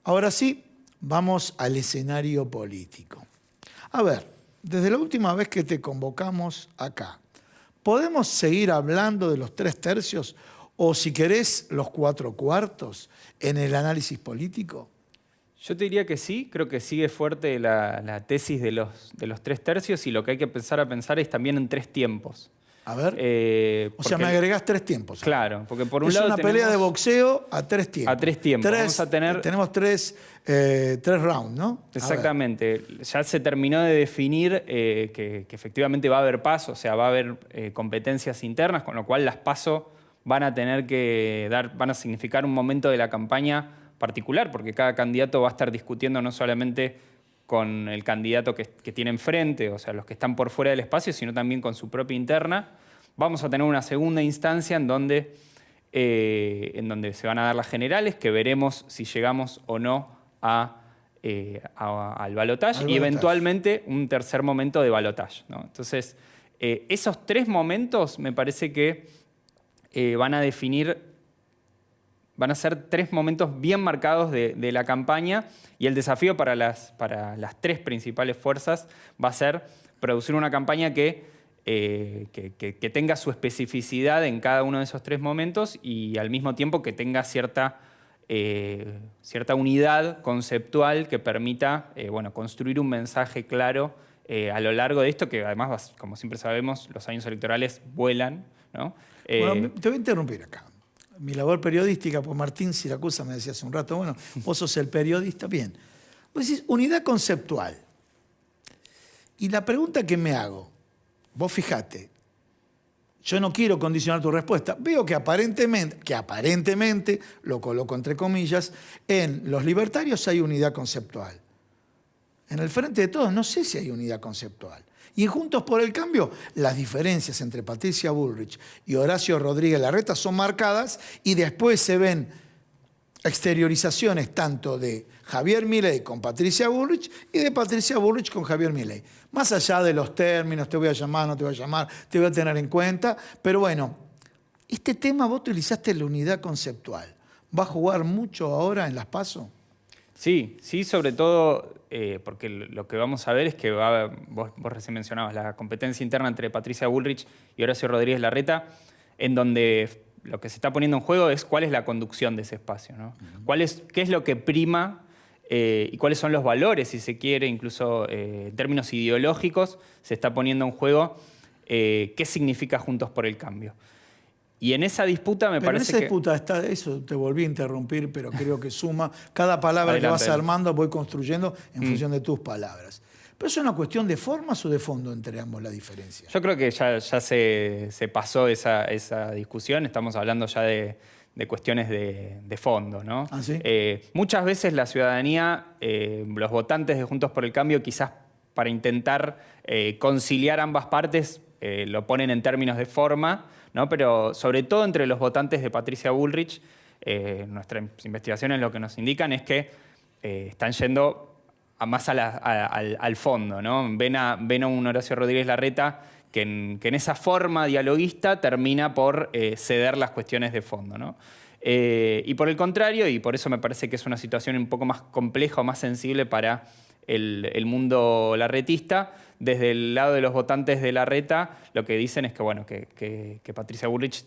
Ahora sí, vamos al escenario político. A ver, desde la última vez que te convocamos acá, ¿podemos seguir hablando de los 3/3 o, si querés, los 4/4 en el análisis político? Yo te diría que sí, creo que sigue fuerte la tesis de los 3/3 y lo que hay que empezar a pensar es también en 3 tiempos. A ver, o sea, me agregás 3 tiempos. Claro, porque por un es lado una pelea de boxeo a 3 tiempos. A 3 tiempos. Vamos a tener... Tenemos tres rounds, ¿no? Exactamente. Ya se terminó de definir que efectivamente va a haber PASO, o sea, va a haber competencias internas, con lo cual las PASO van a tener que van a significar un momento de la campaña particular, porque cada candidato va a estar discutiendo no solamente con el candidato que tiene enfrente, o sea, los que están por fuera del espacio, sino también con su propia interna. Vamos a tener una segunda instancia en donde se van a dar las generales, que veremos si llegamos o no al balotaje, y eventualmente un tercer momento de balotaje, ¿no? Entonces, esos 3 momentos me parece que van a ser 3 momentos bien marcados de la campaña, y el desafío para las 3 principales fuerzas va a ser producir una campaña que tenga su especificidad en cada uno de esos 3 momentos y al mismo tiempo que tenga cierta unidad conceptual que permita construir un mensaje claro a lo largo de esto, que además, como siempre sabemos, los años electorales vuelan, ¿no? Bueno, te voy a interrumpir acá. Mi labor periodística, pues Martín Siracusa me decía hace un rato, bueno, vos sos el periodista, bien. Vos decís, unidad conceptual. Y la pregunta que me hago, vos fijate, yo no quiero condicionar tu respuesta, veo que aparentemente, lo coloco entre comillas, en los libertarios hay unidad conceptual. En el Frente de Todos no sé si hay unidad conceptual. Y en Juntos por el Cambio, las diferencias entre Patricia Bullrich y Horacio Rodríguez Larreta son marcadas y después se ven exteriorizaciones tanto de Javier Milei con Patricia Bullrich y de Patricia Bullrich con Javier Milei. Más allá de los términos, te voy a llamar, no te voy a llamar, te voy a tener en cuenta, pero bueno, este tema vos utilizaste la unidad conceptual. ¿Va a jugar mucho ahora en las PASO? Sí, sobre todo porque lo que vamos a ver es que vos recién mencionabas la competencia interna entre Patricia Bullrich y Horacio Rodríguez Larreta, en donde lo que se está poniendo en juego es cuál es la conducción de ese espacio, ¿no? ¿Qué es lo que prima y cuáles son los valores, si se quiere, incluso en términos ideológicos, se está poniendo en juego qué significa Juntos por el Cambio. Y en esa disputa me parece que... en esa disputa está, eso te volví a interrumpir, pero creo que suma. Cada palabra que vas armando voy construyendo en función de tus palabras. ¿Pero es una cuestión de formas o de fondo entre ambos la diferencia? Yo creo que ya se pasó esa discusión, estamos hablando ya de cuestiones de fondo, ¿no? ¿Ah, sí? Muchas veces la ciudadanía, los votantes de Juntos por el Cambio, quizás para intentar conciliar ambas partes, lo ponen en términos de forma, ¿no? Pero sobre todo entre los votantes de Patricia Bullrich, nuestras investigaciones lo que nos indican es que están yendo más al fondo, ¿no? Ven a un Horacio Rodríguez Larreta que en esa forma dialoguista termina por ceder las cuestiones de fondo, ¿no? Y por el contrario, y por eso me parece que es una situación un poco más compleja o más sensible para el mundo larretista, desde el lado de los votantes de Larreta, lo que dicen es que, bueno, que Patricia Bullrich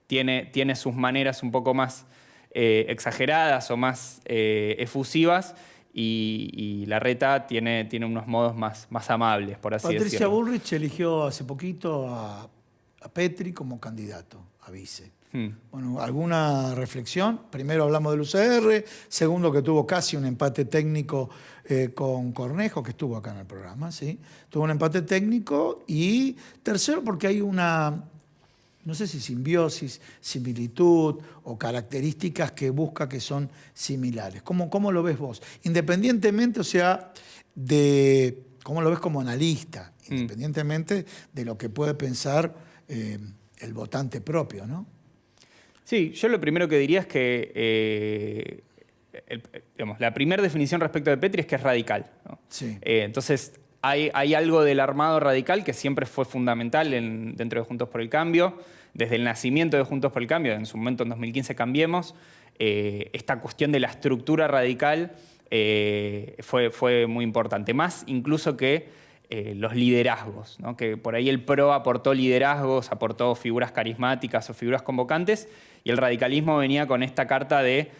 tiene sus maneras un poco más exageradas o más efusivas, y Larreta tiene unos modos más amables, por así decirlo. Patricia Bullrich eligió hace poquito a Petri como candidato a vice. Bueno, ¿alguna reflexión? Primero hablamos del UCR, segundo que tuvo casi un empate técnico con Cornejo, que estuvo acá en el programa, ¿sí? Tuvo un empate técnico, y tercero porque hay una, no sé si simbiosis, similitud o características que busca que son similares. ¿Cómo lo ves vos? Independientemente, o sea, de cómo lo ves como analista, independientemente de lo que puede pensar el votante propio, ¿no? Sí, yo lo primero que diría es que la primera definición respecto de Petri es que es radical, ¿no? Sí. Entonces, hay algo del armado radical que siempre fue fundamental dentro de Juntos por el Cambio, desde el nacimiento de Juntos por el Cambio, en su momento en 2015 Cambiemos, esta cuestión de la estructura radical fue muy importante, más incluso que los liderazgos, ¿no? Que por ahí el PRO aportó liderazgos, aportó figuras carismáticas o figuras convocantes, y el radicalismo venía con esta carta de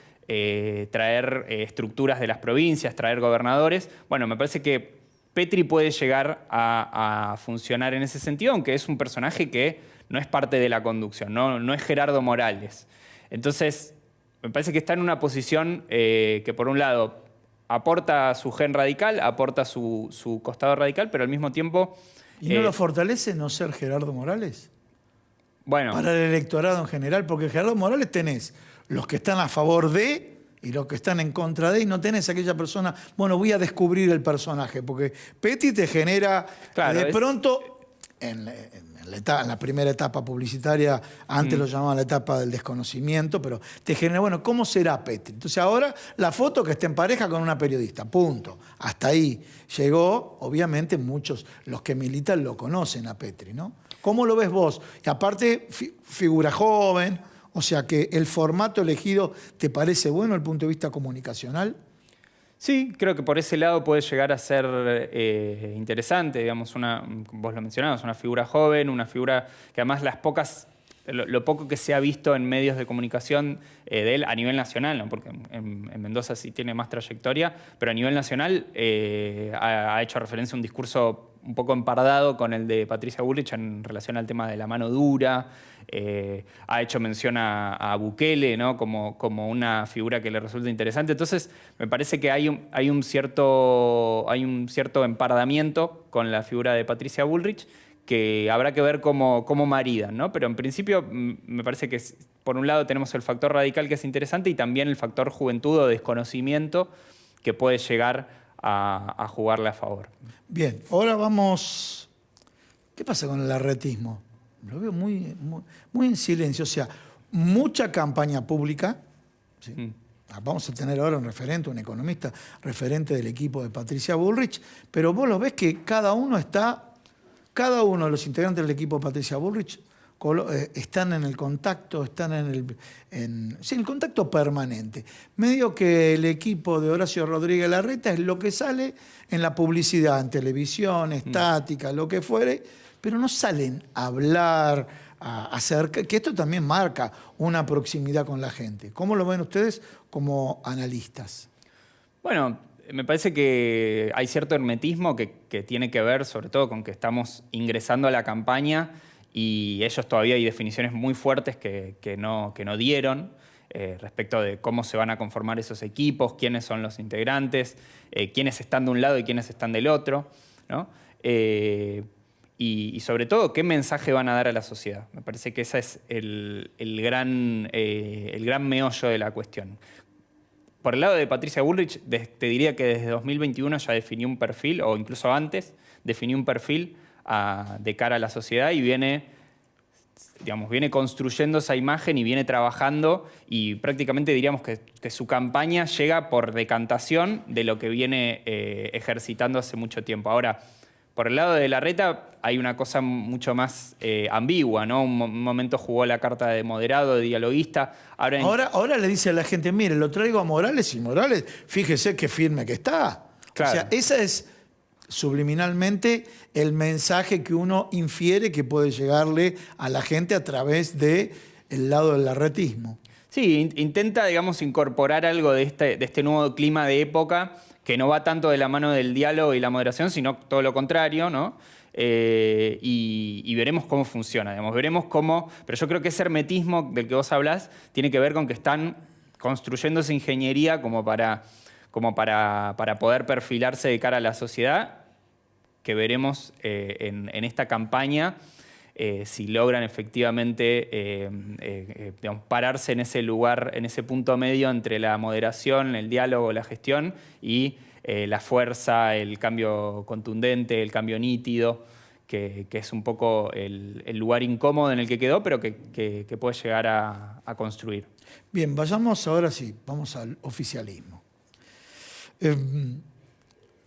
traer estructuras de las provincias, traer gobernadores. Bueno, me parece que Petri puede llegar a funcionar en ese sentido, aunque es un personaje que no es parte de la conducción, no es Gerardo Morales. Entonces, me parece que está en una posición que, por un lado, aporta su gen radical, aporta su costado radical, pero al mismo tiempo... ¿Y no lo fortalece no ser Gerardo Morales? Bueno, para el electorado en general, porque Gerardo Morales tenés los que están a favor de y los que están en contra de, y no tenés aquella persona, bueno, voy a descubrir el personaje, porque Petri te genera, claro, de pronto, en la primera etapa publicitaria, antes lo llamaban la etapa del desconocimiento, pero te genera, bueno, ¿cómo será Petri? Entonces ahora la foto que esté en pareja con una periodista, punto. Hasta ahí llegó, obviamente muchos, los que militan lo conocen a Petri, ¿no? ¿Cómo lo ves vos? Y aparte, figura joven, o sea que el formato elegido, ¿te parece bueno desde el punto de vista comunicacional? sí, creo que por ese lado puede llegar a ser interesante, digamos, vos lo mencionabas, una figura joven, una figura que además lo poco que se ha visto en medios de comunicación de él a nivel nacional, ¿no? Porque en Mendoza sí tiene más trayectoria, pero a nivel nacional ha hecho referencia a un discurso un poco empardado con el de Patricia Bullrich en relación al tema de la mano dura. Ha hecho mención a Bukele, ¿no? como una figura que le resulta interesante. Entonces, me parece que hay un cierto empardamiento con la figura de Patricia Bullrich que habrá que ver cómo maridan, ¿no? Pero en principio me parece que por un lado tenemos el factor radical que es interesante y también el factor juventud o desconocimiento que puede llegar a jugarle a favor. Bien, ahora vamos... ¿Qué pasa con el arretismo? Lo veo muy en silencio, o sea, mucha campaña pública. ¿Sí? Vamos a tener ahora un referente, un economista referente del equipo de Patricia Bullrich, pero vos lo ves que cada uno de los integrantes del equipo de Patricia Bullrich están en el contacto, están en el contacto permanente. Medio que el equipo de Horacio Rodríguez Larreta es lo que sale en la publicidad, en televisión, estática, lo que fuere, pero no salen a hablar, a hacer, que esto también marca una proximidad con la gente. ¿Cómo lo ven ustedes como analistas? Bueno, me parece que hay cierto hermetismo que tiene que ver sobre todo con que estamos ingresando a la campaña y ellos todavía hay definiciones muy fuertes que no dieron respecto de cómo se van a conformar esos equipos, quiénes son los integrantes, quiénes están de un lado y quiénes están del otro, ¿no? Y sobre todo, ¿qué mensaje van a dar a la sociedad? Me parece que ese es el gran meollo de la cuestión. Por el lado de Patricia Bullrich, te diría que desde 2021 ya definió un perfil, o incluso antes, definió un perfil de cara a la sociedad y viene construyendo esa imagen y viene trabajando y prácticamente diríamos que su campaña llega por decantación de lo que viene ejercitando hace mucho tiempo. Ahora, por el lado de Larreta hay una cosa mucho más ambigua, ¿no? Un momento jugó la carta de moderado, de dialoguista. Ahora le dice a la gente, mire, lo traigo a Morales y Morales, fíjese qué firme que está. Claro. O sea, ese es subliminalmente el mensaje que uno infiere que puede llegarle a la gente a través del lado del larretismo. Sí, intenta, digamos, incorporar algo de este nuevo clima de época que no va tanto de la mano del diálogo y la moderación, sino todo lo contrario, ¿no? Y veremos cómo funciona, digamos, veremos cómo... Pero yo creo que ese hermetismo del que vos hablás tiene que ver con que están construyendo esa ingeniería como para poder perfilarse de cara a la sociedad, que veremos en esta campaña si logran efectivamente digamos, pararse en ese lugar, en ese punto medio entre la moderación, el diálogo, la gestión y la fuerza, el cambio contundente, el cambio nítido, que es un poco el lugar incómodo en el que quedó, pero que puede llegar a construir. Bien, vayamos ahora sí, vamos al oficialismo.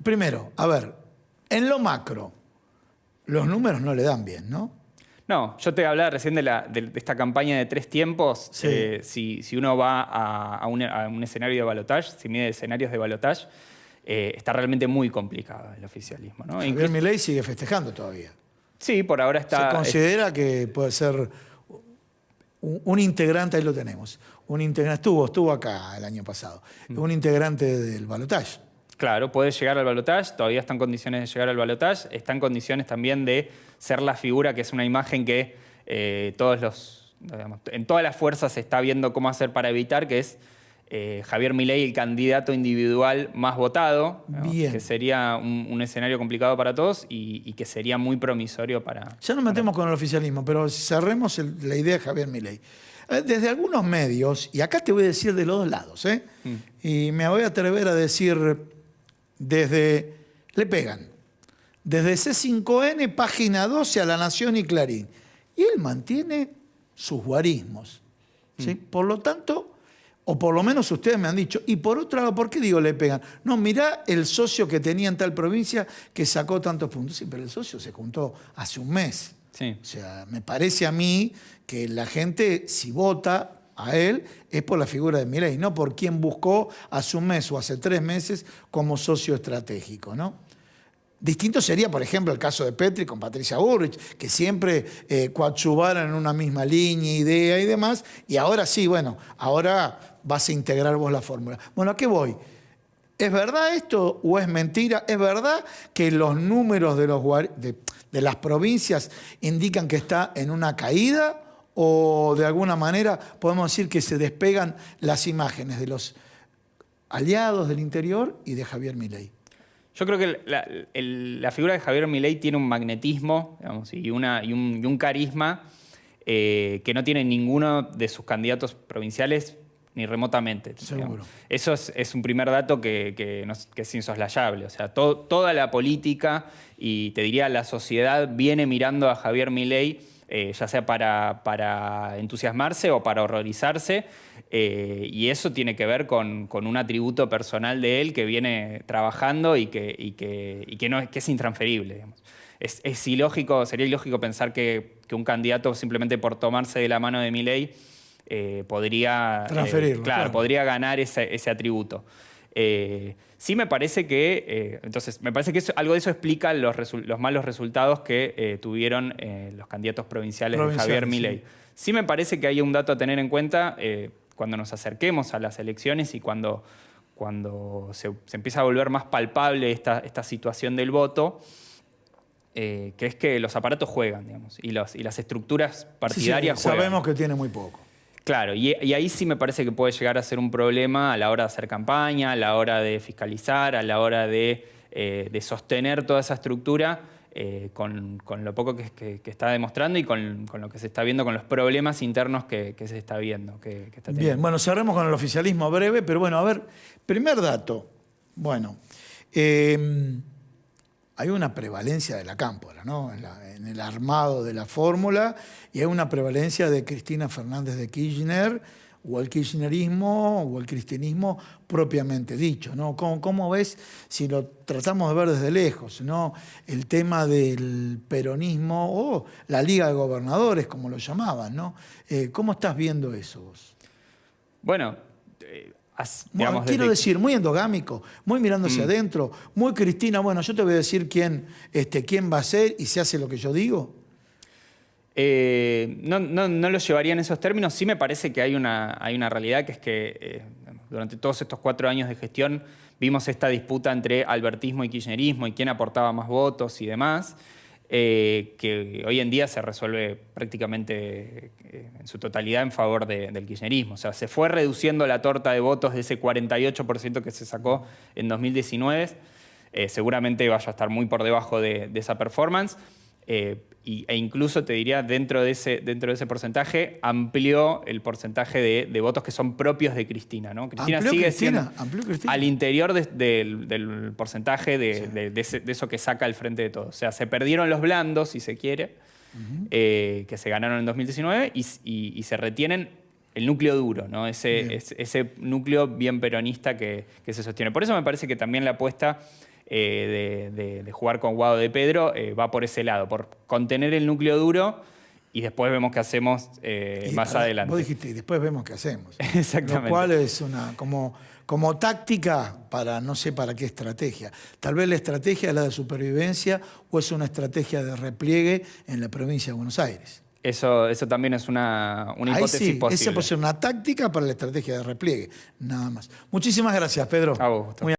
Primero, a ver, en lo macro, los números no le dan bien, ¿no? No, yo te hablaba recién de esta campaña de 3 tiempos. Sí. Si uno va a un escenario de balotaje, si mide escenarios de balotaje, está realmente muy complicado el oficialismo, ¿no? Javier Milei sigue festejando todavía. Sí, por ahora está... Se considera que puede ser un integrante, ahí lo tenemos, un integrante, estuvo acá el año pasado, un integrante del balotaje. Claro, puede llegar al balotaje, todavía está en condiciones de llegar al balotaje, está en condiciones también de ser la figura, que es una imagen que en todas las fuerzas se está viendo cómo hacer para evitar, que es Javier Milei, el candidato individual más votado, ¿no? Que sería un escenario complicado para todos y que sería muy promisorio para... Ya nos metemos con el oficialismo, pero cerremos la idea de Javier Milei. Desde algunos medios, y acá te voy a decir de los dos lados, y me voy a atrever a decir le pegan, desde C5N, Página 12, a La Nación y Clarín. Y él mantiene sus guarismos. ¿Sí? Por lo tanto, o por lo menos ustedes me han dicho, y por otro lado, ¿por qué digo le pegan? No, mirá el socio que tenía en tal provincia que sacó tantos puntos. Sí, pero el socio se juntó hace un mes. Sí. O sea, me parece a mí que la gente, si vota a él, es por la figura de Milei, no por quien buscó hace un mes o hace 3 meses como socio estratégico, ¿no? Distinto sería, por ejemplo, el caso de Petri con Patricia Bullrich, que siempre coadyuvaron en una misma línea, idea y demás, y ahora sí, bueno, ahora vas a integrar vos la fórmula. Bueno, ¿a qué voy? ¿Es verdad esto o es mentira? ¿Es verdad que los números de las provincias indican que está en una caída? ¿O de alguna manera podemos decir que se despegan las imágenes de los aliados del interior y de Javier Milei? Yo creo que la figura de Javier Milei tiene un magnetismo, digamos, y un carisma que no tiene ninguno de sus candidatos provinciales ni remotamente. Seguro. Eso es un primer dato que es insoslayable. O sea, toda la política y te diría la sociedad viene mirando a Javier Milei, ya sea para entusiasmarse o para horrorizarse, y eso tiene que ver con un atributo personal de él que viene trabajando y que es intransferible. Digamos. Sería ilógico pensar que un candidato simplemente por tomarse de la mano de Milei podría transferirlo, claro, podría ganar ese atributo. Sí me parece que, algo de eso explica los malos resultados que tuvieron los candidatos provinciales de Javier Milei. Sí me parece que hay un dato a tener en cuenta cuando nos acerquemos a las elecciones y cuando se empieza a volver más palpable esta situación del voto, que es que los aparatos juegan, digamos, y las estructuras partidarias juegan. Sabemos que tiene muy poco. Claro, y ahí sí me parece que puede llegar a ser un problema a la hora de hacer campaña, a la hora de fiscalizar, a la hora de sostener toda esa estructura con lo poco que está demostrando y con lo que se está viendo, con los problemas internos que se está viendo. Que está teniendo. Bien, bueno, cerremos con el oficialismo breve, pero bueno, a ver, primer dato. Bueno, hay una prevalencia de la cámpora, ¿no? En el armado de la fórmula, y hay una prevalencia de Cristina Fernández de Kirchner, o el kirchnerismo, o el cristianismo propiamente dicho, ¿no? ¿Cómo ves, si lo tratamos de ver desde lejos, ¿no? El tema del peronismo, o la Liga de Gobernadores, como lo llamaban, ¿no? ¿Cómo estás viendo eso vos? Bueno, quiero decir, muy endogámico, muy mirándose adentro, muy Cristina, bueno, yo te voy a decir quién va a ser y se hace lo que yo digo. No lo llevaría en esos términos. Sí me parece que hay una realidad, que es que durante todos estos 4 años de gestión vimos esta disputa entre albertismo y kirchnerismo y quién aportaba más votos y demás, que hoy en día se resuelve prácticamente en su totalidad en favor del kirchnerismo. O sea, se fue reduciendo la torta de votos de ese 48% que se sacó en 2019. Seguramente vaya a estar muy por debajo de esa performance. E incluso te diría, dentro de ese porcentaje, amplió el porcentaje de votos que son propios de Cristina, ¿no? Cristina sigue siendo al interior del porcentaje de eso que saca al frente de todos. O sea, se perdieron los blandos, si se quiere, que se ganaron en 2019, y se retienen el núcleo duro, ¿no? Ese núcleo bien peronista que se sostiene. Por eso me parece que también la apuesta de jugar con Guado de Pedro va por ese lado, por contener el núcleo duro y después vemos qué hacemos más adelante. Vos dijiste, y después vemos qué hacemos. Exactamente. Lo cual es como táctica para no sé para qué estrategia. Tal vez la estrategia es la de supervivencia o es una estrategia de repliegue en la provincia de Buenos Aires. Eso también es una hipótesis sí, posible. esa puede ser una táctica para la estrategia de repliegue, nada más. Muchísimas gracias, Pedro. A vos, Gustavo. Muy